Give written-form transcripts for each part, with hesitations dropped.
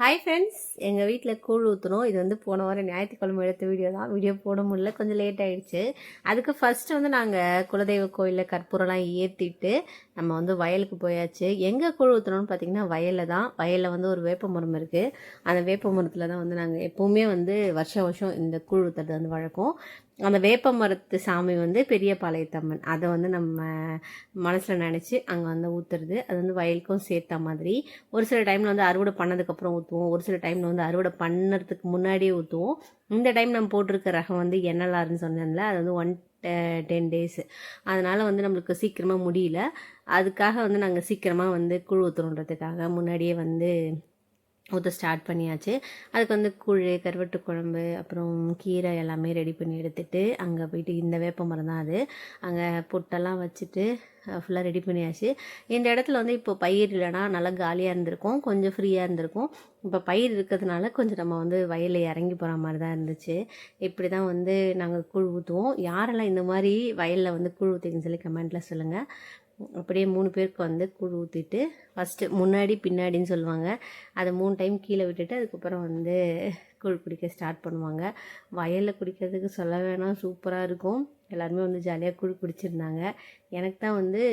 Hi friends, எங்கள் வீட்டில் கூழ் ஊற்றணும். இது வந்து போன வாரம் ஞாயிற்றுக்கிழமை எடுத்த வீடியோ தான். வீடியோ போட முடியல, கொஞ்சம் லேட் ஆகிடுச்சு. அதுக்கு ஃபஸ்ட்டு வந்து நாங்கள் குலதெய்வ கோயிலில் கற்பூரம்லாம் ஏற்றிட்டு நம்ம வந்து வயலுக்கு போயாச்சு. எங்கே கூழ் ஊற்றணும்னு பார்த்திங்கன்னா வயலில் தான். வயலில் வந்து ஒரு வேப்ப மரம் இருக்குது. அந்த வேப்ப மரத்தில் தான் வந்து நாங்கள் எப்போவுமே வந்து வருஷம் இந்த கூழ் ஊற்றுறது வந்து வழக்கம். அந்த வேப்ப மரத்து சாமி வந்து பெரிய பாளையத்தம்மன். அதை வந்து நம்ம மனசில் நினச்சி அங்கே வந்து ஊற்றுறது. அது வந்து வயலுக்கும் சேர்த்த மாதிரி. ஒரு சில டைமில் வந்து அறுவடை பண்ணதுக்கப்புறம் ஊற்றுவோம். ஒரு சில டைமில் வந்து அறுவடை பண்ணுறதுக்கு முன்னாடியே ஊற்றுவோம். இந்த டைம் நம்ம போட்டிருக்க ரகம் வந்து NLRன்னு சொன்னேன்ல, அது வந்து 10 டேஸ். அதனால் வந்து நம்மளுக்கு சீக்கிரமாக முடியல. அதுக்காக வந்து நாங்கள் சீக்கிரமாக வந்து கூழ் ஊற்றணுன்றதுக்காக முன்னாடியே வந்து ஊற்ற ஸ்டார்ட் பண்ணியாச்சு. அதுக்கு வந்து கூழ், கருவாட்டு குழம்பு, அப்புறம் கீரை எல்லாமே ரெடி பண்ணி எடுத்துகிட்டு அங்கே போயிட்டு, இந்த வேப்ப மரம் தான் அது, அங்கே பொட்டெல்லாம் வச்சுட்டு ஃபுல்லாக ரெடி பண்ணியாச்சு. இந்த இடத்துல வந்து இப்போ பயிர் இல்லைனா நல்லா காலியாக இருந்திருக்கும், கொஞ்சம் ஃப்ரீயாக இருந்திருக்கும். இப்போ பயிர் இருக்கிறதுனால கொஞ்சம் நம்ம வந்து வயலில் இறங்கி போகிற மாதிரி தான் இருந்துச்சு. இப்படி தான் வந்து நாங்கள் கூழ் ஊற்றுவோம். யாரெல்லாம் இந்த மாதிரி வயலில் வந்து கூழ் ஊற்றிங்கன்னு சொல்லி கமெண்ட்டில் சொல்லுங்கள். அப்படியே 3 பேருக்கு வந்து கூழ் ஊற்றிட்டு ஃபஸ்ட்டு முன்னாடி பின்னாடின்னு சொல்லுவாங்க, அதை 3 டைம் கீழே விட்டுட்டு அதுக்கப்புறம் வந்து கூழ் குடிக்க ஸ்டார்ட் பண்ணுவாங்க. வயலில் குடிக்கிறதுக்கு சொல்ல வேணாம், சூப்பராக இருக்கும். எல்லாருமே வந்து ஜாலியாக கூழ் குடிச்சிருந்தாங்க. எனக்கு தான் வந்து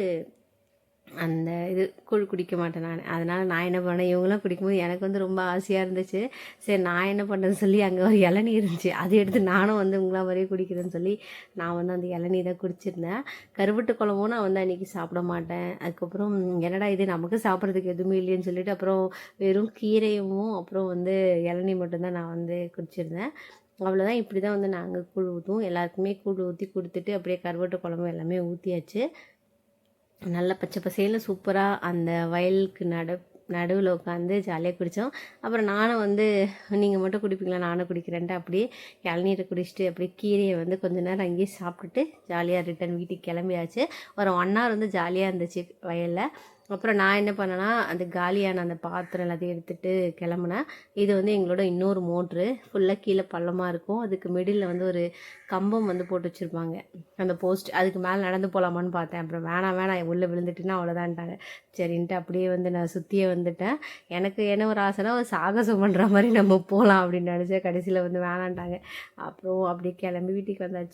அந்த இது கூழ் குடிக்க மாட்டேன் நான். அதனால் நான் என்ன பண்ணேன், இவங்களாம் குடிக்கும்போது எனக்கு வந்து ரொம்ப ஆசையாக இருந்துச்சு. சரி நான் என்ன பண்ணுறேன்னு சொல்லி அங்கே ஒரு இளநீ இருந்துச்சு, அதை எடுத்து நானும் வந்து உங்களா மாதிரியே குடிக்கிறேன்னு சொல்லி நான் வந்து அந்த இளநீ தான் குடிச்சிருந்தேன். கருவட்டு குழம்பும் நான் வந்து அன்றைக்கி சாப்பிட மாட்டேன். அதுக்கப்புறம் என்னடா இது நமக்கு சாப்பிட்றதுக்கு எதுவுமே இல்லைன்னு சொல்லிட்டு அப்புறம் வெறும் கீரையும் அப்புறம் வந்து இளநீ மட்டும்தான் நான் வந்து குடிச்சிருந்தேன். அவ்வளோதான். இப்படி தான் வந்து நாங்கள் கூழ் ஊற்றுவோம். எல்லாருக்குமே கூழ் ஊற்றி கொடுத்துட்டு அப்படியே கருவட்டு குழம்பு எல்லாமே ஊற்றியாச்சு. நல்லா பச்சை பசேல்னு சூப்பராக அந்த வயலுக்கு நடுவில் உட்காந்து ஜாலியாக குடித்தோம். அப்புறம் நானும் வந்து நீங்கள் மட்டும் குடிப்பீங்களா, நானும் குடிக்கிறேன்ட்டு அப்படியே இளநீரை குடிச்சிட்டு அப்படியே கீரையை வந்து கொஞ்ச நேரம் அங்கேயே சாப்பிட்டுட்டு ஜாலியாக ரிட்டன் வீட்டுக்கு கிளம்பியாச்சு. ஒரு 1 hour வந்து ஜாலியாக இருந்துச்சு வயலில். அப்புறம் நான் என்ன பண்ணேன்னா, அந்த காலியான அந்த பாத்திரம் எல்லாத்தையும் எடுத்துகிட்டு கிளம்புனேன். இது வந்து எங்களோட இன்னொரு மோட்ரு. ஃபுல்லாக கீழே பள்ளமாக இருக்கும். அதுக்கு மிடில் வந்து ஒரு கம்பம் வந்து போட்டு வச்சுருப்பாங்க, அந்த போஸ்ட். அதுக்கு மேலே நடந்து போகலாமான்னு பார்த்தேன். அப்புறம் வேணாம் உள்ளே விழுந்துட்டுன்னா அவ்வளோதான்ட்டாங்க. சரின்ட்டு அப்படியே வந்து நான் சுற்றியே வந்துட்டேன். எனக்கு என்ன ஒரு ஆசைனா, ஒரு சாகசம் பண்ணுற மாதிரி நம்ம போகலாம் அப்படின்னு நினச்சேன். கடைசியில் வந்து வேணான்ட்டாங்க. அப்புறம் அப்படியே கிளம்பி வீட்டுக்கு வந்தாச்சு.